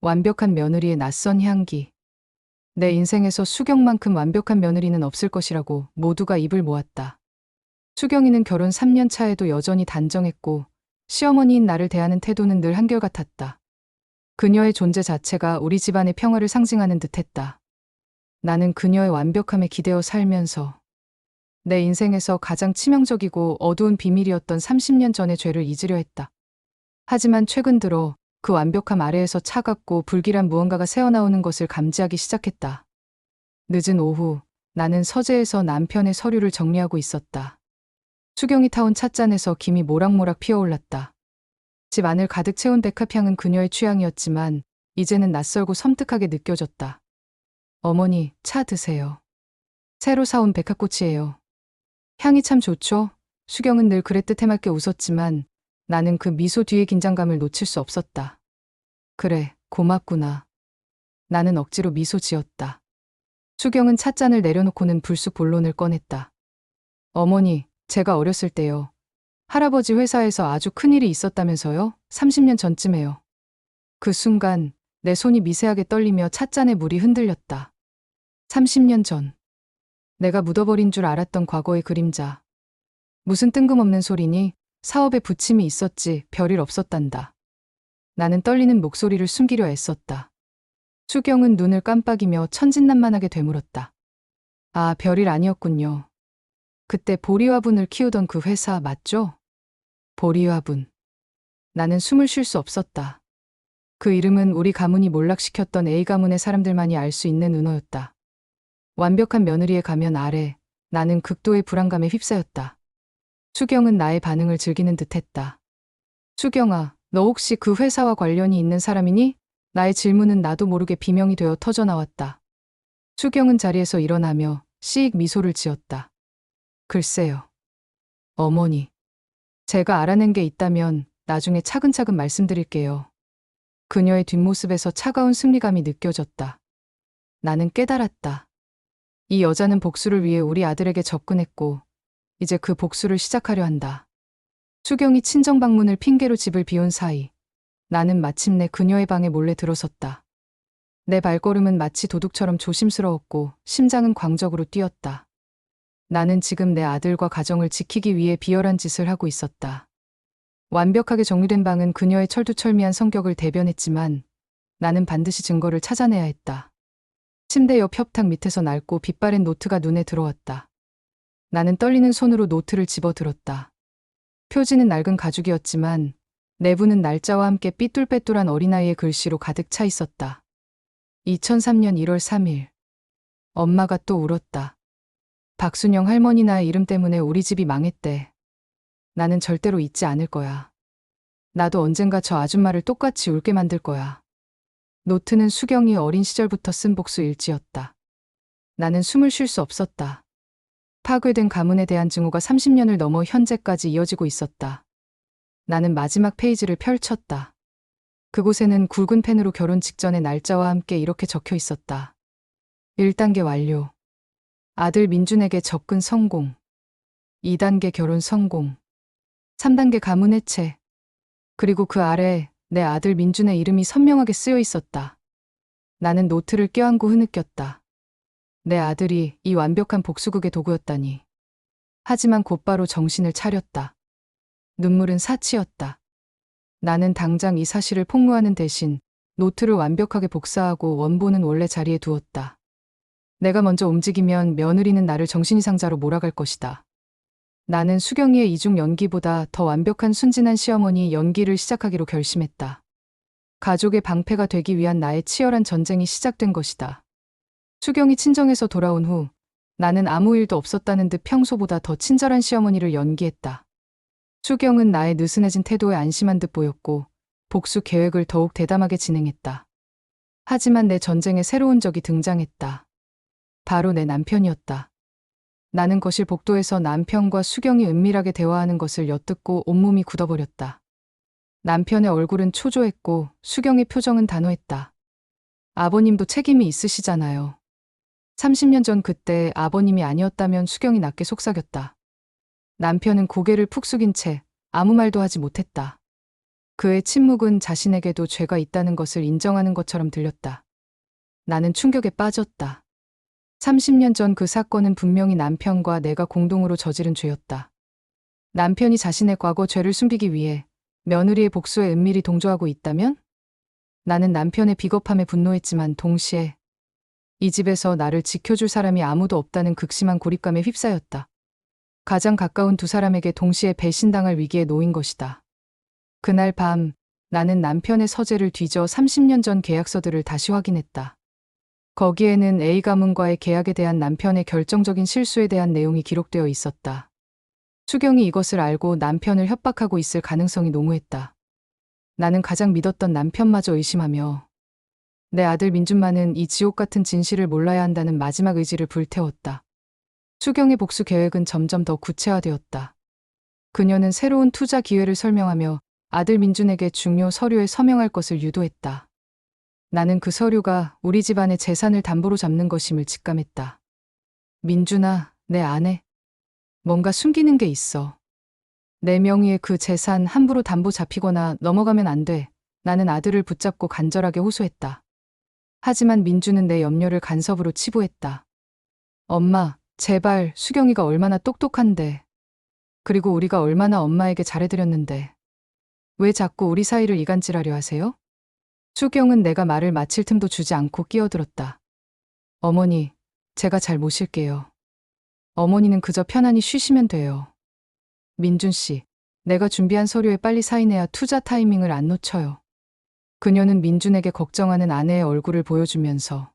완벽한 며느리의 낯선 향기. 내 인생에서 수경만큼 완벽한 며느리는 없을 것이라고 모두가 입을 모았다. 수경이는 결혼 3년 차에도 여전히 단정했고 시어머니인 나를 대하는 태도는 늘 한결같았다. 그녀의 존재 자체가 우리 집안의 평화를 상징하는 듯했다. 나는 그녀의 완벽함에 기대어 살면서 내 인생에서 가장 치명적이고 어두운 비밀이었던 30년 전의 죄를 잊으려 했다. 하지만 최근 들어 그 완벽함 아래에서 차갑고 불길한 무언가가 새어나오는 것을 감지하기 시작했다. 늦은 오후, 나는 서재에서 남편의 서류를 정리하고 있었다. 수경이 타온 찻잔에서 김이 모락모락 피어올랐다. 집 안을 가득 채운 백합향은 그녀의 취향이었지만 이제는 낯설고 섬뜩하게 느껴졌다. 어머니, 차 드세요. 새로 사온 백합꽃이에요. 향이 참 좋죠? 수경은 늘 그랬듯 해맑게 웃었지만 나는 그 미소 뒤의 긴장감을 놓칠 수 없었다. 그래, 고맙구나. 나는 억지로 미소 지었다. 수경은 찻잔을 내려놓고는 불쑥 본론을 꺼냈다. 어머니, 제가 어렸을 때요. 할아버지 회사에서 아주 큰일이 있었다면서요? 30년 전쯤에요. 그 순간 내 손이 미세하게 떨리며 찻잔의 물이 흔들렸다. 30년 전. 내가 묻어버린 줄 알았던 과거의 그림자. 무슨 뜬금없는 소리니? 사업에 부침이 있었지 별일 없었단다. 나는 떨리는 목소리를 숨기려 애썼다. 수경은 눈을 깜빡이며 천진난만하게 되물었다. 아, 별일 아니었군요. 그때 보리화분을 키우던 그 회사 맞죠? 보리화분. 나는 숨을 쉴 수 없었다. 그 이름은 우리 가문이 몰락시켰던 A 가문의 사람들만이 알 수 있는 은어였다. 완벽한 며느리의 가면 아래 나는 극도의 불안감에 휩싸였다. 수경은 나의 반응을 즐기는 듯했다. 수경아, 너 혹시 그 회사와 관련이 있는 사람이니? 나의 질문은 나도 모르게 비명이 되어 터져나왔다. 수경은 자리에서 일어나며 씩 미소를 지었다. 글쎄요. 어머니. 제가 알아낸 게 있다면 나중에 차근차근 말씀드릴게요. 그녀의 뒷모습에서 차가운 승리감이 느껴졌다. 나는 깨달았다. 이 여자는 복수를 위해 우리 아들에게 접근했고 이제 그 복수를 시작하려 한다. 수경이 친정 방문을 핑계로 집을 비운 사이 나는 마침내 그녀의 방에 몰래 들어섰다. 내 발걸음은 마치 도둑처럼 조심스러웠고 심장은 광적으로 뛰었다. 나는 지금 내 아들과 가정을 지키기 위해 비열한 짓을 하고 있었다. 완벽하게 정리된 방은 그녀의 철두철미한 성격을 대변했지만 나는 반드시 증거를 찾아내야 했다. 침대 옆 협탁 밑에서 낡고 빛바랜 노트가 눈에 들어왔다. 나는 떨리는 손으로 노트를 집어들었다. 표지는 낡은 가죽이었지만 내부는 날짜와 함께 삐뚤빼뚤한 어린아이의 글씨로 가득 차 있었다. 2003년 1월 3일. 엄마가 또 울었다. 박순영 할머니 나의 이름 때문에 우리 집이 망했대. 나는 절대로 잊지 않을 거야. 나도 언젠가 저 아줌마를 똑같이 울게 만들 거야. 노트는 수경이 어린 시절부터 쓴 복수 일지였다. 나는 숨을 쉴 수 없었다. 파괴된 가문에 대한 증오가 30년을 넘어 현재까지 이어지고 있었다. 나는 마지막 페이지를 펼쳤다. 그곳에는 굵은 펜으로 결혼 직전의 날짜와 함께 이렇게 적혀 있었다. 1단계 완료. 아들 민준에게 접근 성공. 2단계 결혼 성공. 3단계 가문 해체. 그리고 그 아래 내 아들 민준의 이름이 선명하게 쓰여 있었다. 나는 노트를 껴안고 흐느꼈다. 내 아들이 이 완벽한 복수극의 도구였다니. 하지만 곧바로 정신을 차렸다. 눈물은 사치였다. 나는 당장 이 사실을 폭로하는 대신 노트를 완벽하게 복사하고 원본은 원래 자리에 두었다. 내가 먼저 움직이면 며느리는 나를 정신이상자로 몰아갈 것이다. 나는 수경이의 이중 연기보다 더 완벽한 순진한 시어머니 연기를 시작하기로 결심했다. 가족의 방패가 되기 위한 나의 치열한 전쟁이 시작된 것이다. 수경이 친정에서 돌아온 후 나는 아무 일도 없었다는 듯 평소보다 더 친절한 시어머니를 연기했다. 수경은 나의 느슨해진 태도에 안심한 듯 보였고 복수 계획을 더욱 대담하게 진행했다. 하지만 내 전쟁에 새로운 적이 등장했다. 바로 내 남편이었다. 나는 거실 복도에서 남편과 수경이 은밀하게 대화하는 것을 엿듣고 온몸이 굳어버렸다. 남편의 얼굴은 초조했고 수경의 표정은 단호했다. 아버님도 책임이 있으시잖아요. 30년 전 그때 아버님이 아니었다면 수경이 낮게 속삭였다. 남편은 고개를 푹 숙인 채 아무 말도 하지 못했다. 그의 침묵은 자신에게도 죄가 있다는 것을 인정하는 것처럼 들렸다. 나는 충격에 빠졌다. 30년 전 그 사건은 분명히 남편과 내가 공동으로 저지른 죄였다. 남편이 자신의 과거 죄를 숨기기 위해 며느리의 복수에 은밀히 동조하고 있다면? 나는 남편의 비겁함에 분노했지만 동시에 이 집에서 나를 지켜줄 사람이 아무도 없다는 극심한 고립감에 휩싸였다. 가장 가까운 두 사람에게 동시에 배신당할 위기에 놓인 것이다. 그날 밤 나는 남편의 서재를 뒤져 30년 전 계약서들을 다시 확인했다. 거기에는 A 가문과의 계약에 대한 남편의 결정적인 실수에 대한 내용이 기록되어 있었다. 수경이 이것을 알고 남편을 협박하고 있을 가능성이 농후했다. 나는 가장 믿었던 남편마저 의심하며 내 아들 민준만은 이 지옥 같은 진실을 몰라야 한다는 마지막 의지를 불태웠다. 수경의 복수 계획은 점점 더 구체화되었다. 그녀는 새로운 투자 기회를 설명하며 아들 민준에게 중요 서류에 서명할 것을 유도했다. 나는 그 서류가 우리 집안의 재산을 담보로 잡는 것임을 직감했다. 민준아, 내 아내. 뭔가 숨기는 게 있어. 내 명의의 그 재산 함부로 담보 잡히거나 넘어가면 안 돼. 나는 아들을 붙잡고 간절하게 호소했다. 하지만 민준은 내 염려를 간섭으로 치부했다. 엄마, 제발, 수경이가 얼마나 똑똑한데. 그리고 우리가 얼마나 엄마에게 잘해드렸는데. 왜 자꾸 우리 사이를 이간질하려 하세요? 수경은 내가 말을 마칠 틈도 주지 않고 끼어들었다. 어머니, 제가 잘 모실게요. 어머니는 그저 편안히 쉬시면 돼요. 민준 씨, 내가 준비한 서류에 빨리 사인해야 투자 타이밍을 안 놓쳐요. 그녀는 민준에게 걱정하는 아내의 얼굴을 보여주면서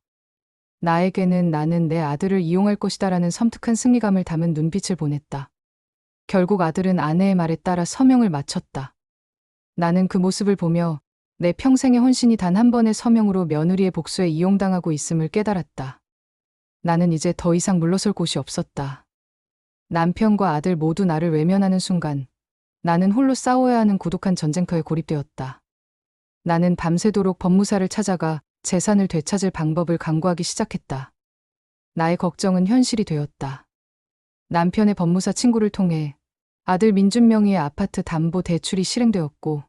나에게는 나는 내 아들을 이용할 것이다라는 섬뜩한 승리감을 담은 눈빛을 보냈다. 결국 아들은 아내의 말에 따라 서명을 마쳤다. 나는 그 모습을 보며 내 평생의 헌신이 단 한 번의 서명으로 며느리의 복수에 이용당하고 있음을 깨달았다. 나는 이제 더 이상 물러설 곳이 없었다. 남편과 아들 모두 나를 외면하는 순간 나는 홀로 싸워야 하는 고독한 전쟁터에 고립되었다. 나는 밤새도록 법무사를 찾아가 재산을 되찾을 방법을 강구하기 시작했다. 나의 걱정은 현실이 되었다. 남편의 법무사 친구를 통해 아들 민준 명의의 아파트 담보 대출이 실행되었고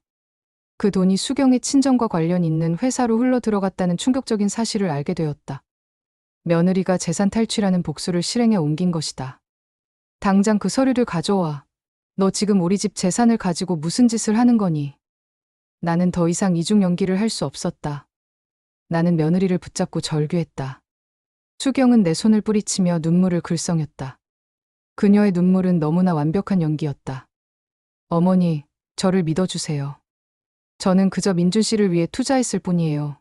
그 돈이 수경의 친정과 관련 있는 회사로 흘러 들어갔다는 충격적인 사실을 알게 되었다. 며느리가 재산 탈취라는 복수를 실행해 옮긴 것이다. 당장 그 서류를 가져와. 너 지금 우리 집 재산을 가지고 무슨 짓을 하는 거니? 나는 더 이상 이중 연기를 할 수 없었다. 나는 며느리를 붙잡고 절규했다. 수경은 내 손을 뿌리치며 눈물을 글썽였다. 그녀의 눈물은 너무나 완벽한 연기였다. 어머니, 저를 믿어주세요. 저는 그저 민준 씨를 위해 투자했을 뿐이에요.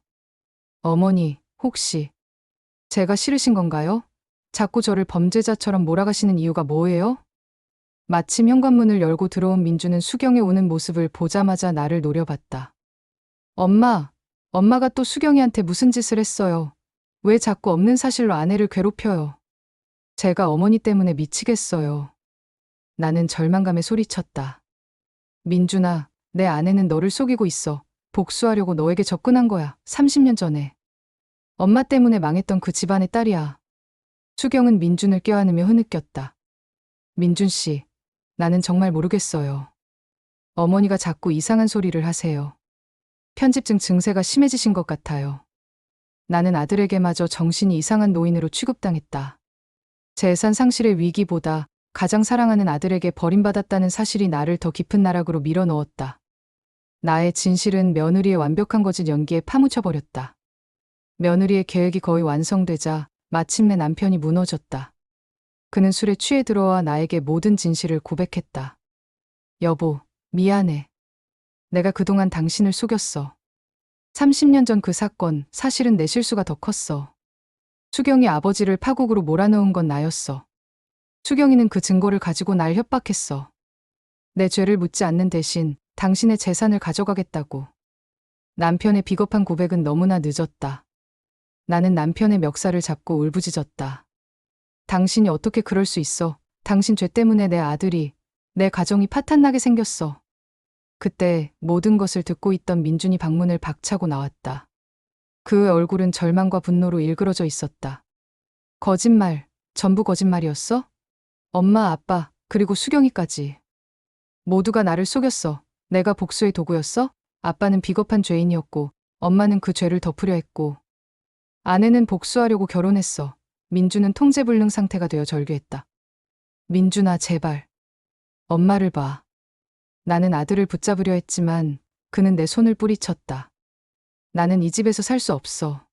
어머니, 혹시 제가 싫으신 건가요? 자꾸 저를 범죄자처럼 몰아가시는 이유가 뭐예요? 마침 현관문을 열고 들어온 민준은 수경의 우는 모습을 보자마자 나를 노려봤다. 엄마가 또 수경이한테 무슨 짓을 했어요? 왜 자꾸 없는 사실로 아내를 괴롭혀요? 제가 어머니 때문에 미치겠어요. 나는 절망감에 소리쳤다. 민준아, 내 아내는 너를 속이고 있어. 복수하려고 너에게 접근한 거야. 30년 전에. 엄마 때문에 망했던 그 집안의 딸이야. 수경은 민준을 껴안으며 흐느꼈다. 민준 씨, 나는 정말 모르겠어요. 어머니가 자꾸 이상한 소리를 하세요. 편집증 증세가 심해지신 것 같아요. 나는 아들에게마저 정신이 이상한 노인으로 취급당했다. 재산 상실의 위기보다 가장 사랑하는 아들에게 버림받았다는 사실이 나를 더 깊은 나락으로 밀어넣었다. 나의 진실은 며느리의 완벽한 거짓 연기에 파묻혀버렸다. 며느리의 계획이 거의 완성되자 마침내 남편이 무너졌다. 그는 술에 취해 들어와 나에게 모든 진실을 고백했다. 여보, 미안해. 내가 그동안 당신을 속였어. 30년 전 그 사건, 사실은 내 실수가 더 컸어. 수경이 아버지를 파국으로 몰아넣은 건 나였어. 수경이는 그 증거를 가지고 날 협박했어. 내 죄를 묻지 않는 대신 당신의 재산을 가져가겠다고. 남편의 비겁한 고백은 너무나 늦었다. 나는 남편의 멱살을 잡고 울부짖었다. 당신이 어떻게 그럴 수 있어? 당신 죄 때문에 내 아들이, 내 가정이 파탄나게 생겼어. 그때 모든 것을 듣고 있던 민준이 방문을 박차고 나왔다. 그의 얼굴은 절망과 분노로 일그러져 있었다. 거짓말, 전부 거짓말이었어? 엄마, 아빠, 그리고 수경이까지. 모두가 나를 속였어. 내가 복수의 도구였어? 아빠는 비겁한 죄인이었고 엄마는 그 죄를 덮으려 했고 아내는 복수하려고 결혼했어. 민주는 통제불능 상태가 되어 절규했다. 민준아, 제발. 엄마를 봐. 나는 아들을 붙잡으려 했지만 그는 내 손을 뿌리쳤다. 나는 이 집에서 살 수 없어.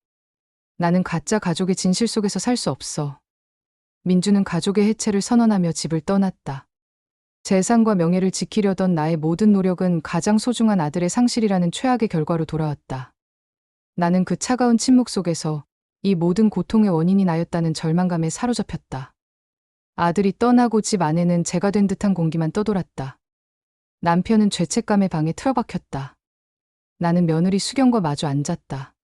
나는 가짜 가족의 진실 속에서 살 수 없어. 민주는 가족의 해체를 선언하며 집을 떠났다. 재산과 명예를 지키려던 나의 모든 노력은 가장 소중한 아들의 상실이라는 최악의 결과로 돌아왔다. 나는 그 차가운 침묵 속에서 이 모든 고통의 원인이 나였다는 절망감에 사로잡혔다. 아들이 떠나고 집 안에는 재가 된 듯한 공기만 떠돌았다. 남편은 죄책감에 방에 틀어박혔다. 나는 며느리 수경과 마주 앉았다.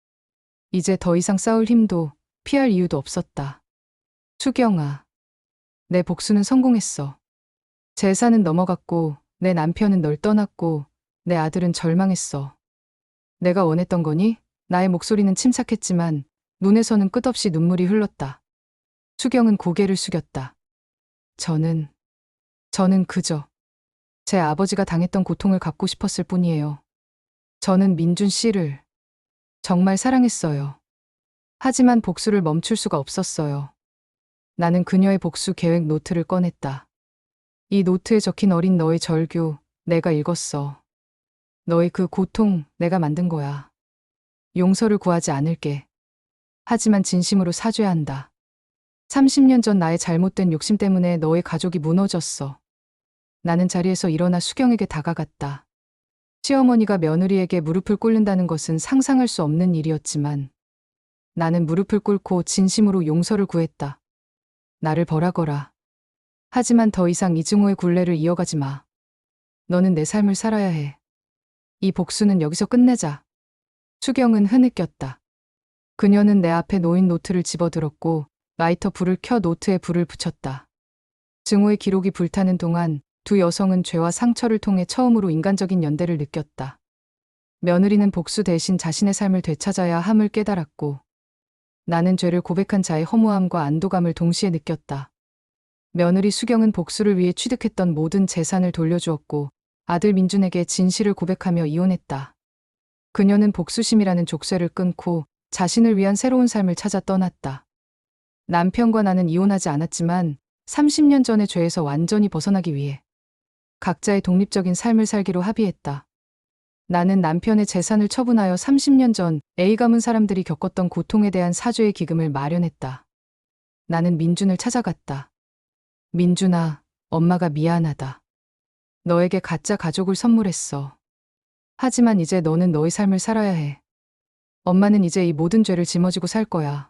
이제 더 이상 싸울 힘도 피할 이유도 없었다. 수경아, 내 복수는 성공했어. 재산은 넘어갔고 내 남편은 널 떠났고 내 아들은 절망했어. 내가 원했던 거니? 나의 목소리는 침착했지만 눈에서는 끝없이 눈물이 흘렀다. 수경은 고개를 숙였다. 저는 그저 제 아버지가 당했던 고통을 갚고 싶었을 뿐이에요. 저는 민준 씨를 정말 사랑했어요. 하지만 복수를 멈출 수가 없었어요. 나는 그녀의 복수 계획 노트를 꺼냈다. 이 노트에 적힌 어린 너의 절규, 내가 읽었어. 너의 그 고통, 내가 만든 거야. 용서를 구하지 않을게. 하지만 진심으로 사죄한다. 30년 전 나의 잘못된 욕심 때문에 너의 가족이 무너졌어. 나는 자리에서 일어나 수경에게 다가갔다. 시어머니가 며느리에게 무릎을 꿇는다는 것은 상상할 수 없는 일이었지만 나는 무릎을 꿇고 진심으로 용서를 구했다. 나를 벌하거라. 하지만 더 이상 이증호의 굴레를 이어가지 마. 너는 내 삶을 살아야 해. 이 복수는 여기서 끝내자. 수경은 흐느꼈다. 그녀는 내 앞에 놓인 노트를 집어들었고 라이터 불을 켜 노트에 불을 붙였다. 증오의 기록이 불타는 동안 두 여성은 죄와 상처를 통해 처음으로 인간적인 연대를 느꼈다. 며느리는 복수 대신 자신의 삶을 되찾아야 함을 깨달았고 나는 죄를 고백한 자의 허무함과 안도감을 동시에 느꼈다. 며느리 수경은 복수를 위해 취득했던 모든 재산을 돌려주었고 아들 민준에게 진실을 고백하며 이혼했다. 그녀는 복수심이라는 족쇄를 끊고 자신을 위한 새로운 삶을 찾아 떠났다. 남편과 나는 이혼하지 않았지만 30년 전의 죄에서 완전히 벗어나기 위해 각자의 독립적인 삶을 살기로 합의했다. 나는 남편의 재산을 처분하여 30년 전 A 가문 사람들이 겪었던 고통에 대한 사죄의 기금을 마련했다. 나는 민준을 찾아갔다. 민준아, 엄마가 미안하다. 너에게 가짜 가족을 선물했어. 하지만 이제 너는 너의 삶을 살아야 해. 엄마는 이제 이 모든 죄를 짊어지고 살 거야.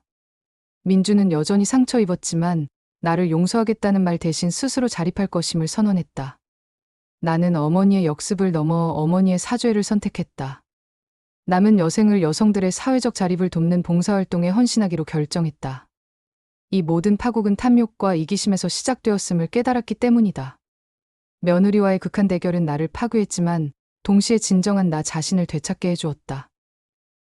민준은 여전히 상처 입었지만 나를 용서하겠다는 말 대신 스스로 자립할 것임을 선언했다. 나는 어머니의 역습을 넘어 어머니의 사죄를 선택했다. 남은 여생을 여성들의 사회적 자립을 돕는 봉사활동에 헌신하기로 결정했다. 이 모든 파국은 탐욕과 이기심에서 시작되었음을 깨달았기 때문이다. 며느리와의 극한 대결은 나를 파괴했지만 동시에 진정한 나 자신을 되찾게 해주었다.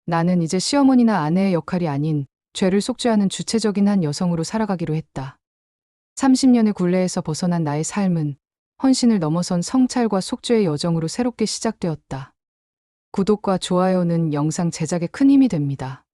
나는 이제 시어머니나 아내의 역할이 아닌 죄를 속죄하는 주체적인 한 여성으로 살아가기로 했다. 30년의 굴레에서 벗어난 나의 삶은 헌신을 넘어선 성찰과 속죄의 여정으로 새롭게 시작되었다. 구독과 좋아요는 영상 제작에 큰 힘이 됩니다.